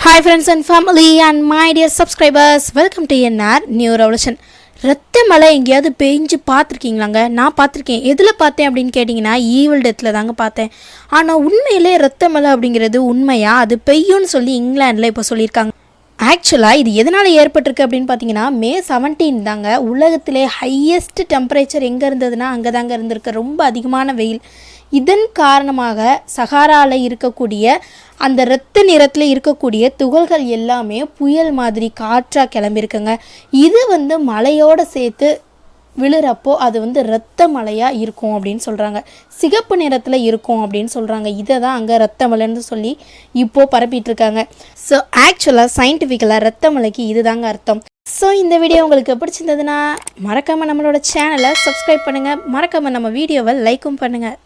Hi friends and family and my dear subscribers, welcome to NR New Revolution. ரத்த மழை எங்கேயாவது பெஞ்சு பார்த்துருக்கீங்களாங்க? நான் பார்த்துருக்கேன். எதில் பார்த்தேன் அப்படின்னு கேட்டிங்கன்னா ஈவில் டெத்தில் தாங்க பார்த்தேன். ஆனால் உண்மையிலே ரத்த மழை அப்படிங்கிறது உண்மையா? அது பெய்யும்னு சொல்லி இங்கிலாண்டில் இப்போ சொல்லியிருக்காங்க. ஆக்சுவலாக இது எதனால் ஏற்பட்டிருக்கு அப்படின்னு பார்த்தீங்கன்னா மே 17 தாங்க உலகத்திலே ஹையஸ்ட் டெம்பரேச்சர் எங்கே இருந்ததுன்னா அங்கே தாங்க இருந்திருக்கு. ரொம்ப அதிகமான வெயில். இதன் காரணமாக சஹாராவில் இருக்கக்கூடிய அந்த இரத்த நிறத்தில் இருக்கக்கூடிய துகள்கள் எல்லாமே புயல் மாதிரி காற்றாக கிளம்பியிருக்குங்க. இது மழையோடு சேர்த்து விழுறப்போ அது இரத்த மழையாக இருக்கும் அப்படின்னு சொல்கிறாங்க. சிகப்பு நிறத்தில் இருக்கும் அப்படின்னு சொல்கிறாங்க. இதை தான் அங்கே இரத்த மலைன்னு சொல்லி இப்போது பரப்பிட்டுருக்காங்க. ஸோ ஆக்சுவலாக சயின்டிஃபிக்கலாக இரத்த மலைக்கு இது தாங்க அர்த்தம். ஸோ இந்த வீடியோ உங்களுக்கு பிடிச்சிருந்ததுன்னா மறக்காமல் நம்மளோட சேனலை சப்ஸ்கிரைப் பண்ணுங்கள். மறக்காமல் நம்ம வீடியோவை லைக்கும் பண்ணுங்கள்.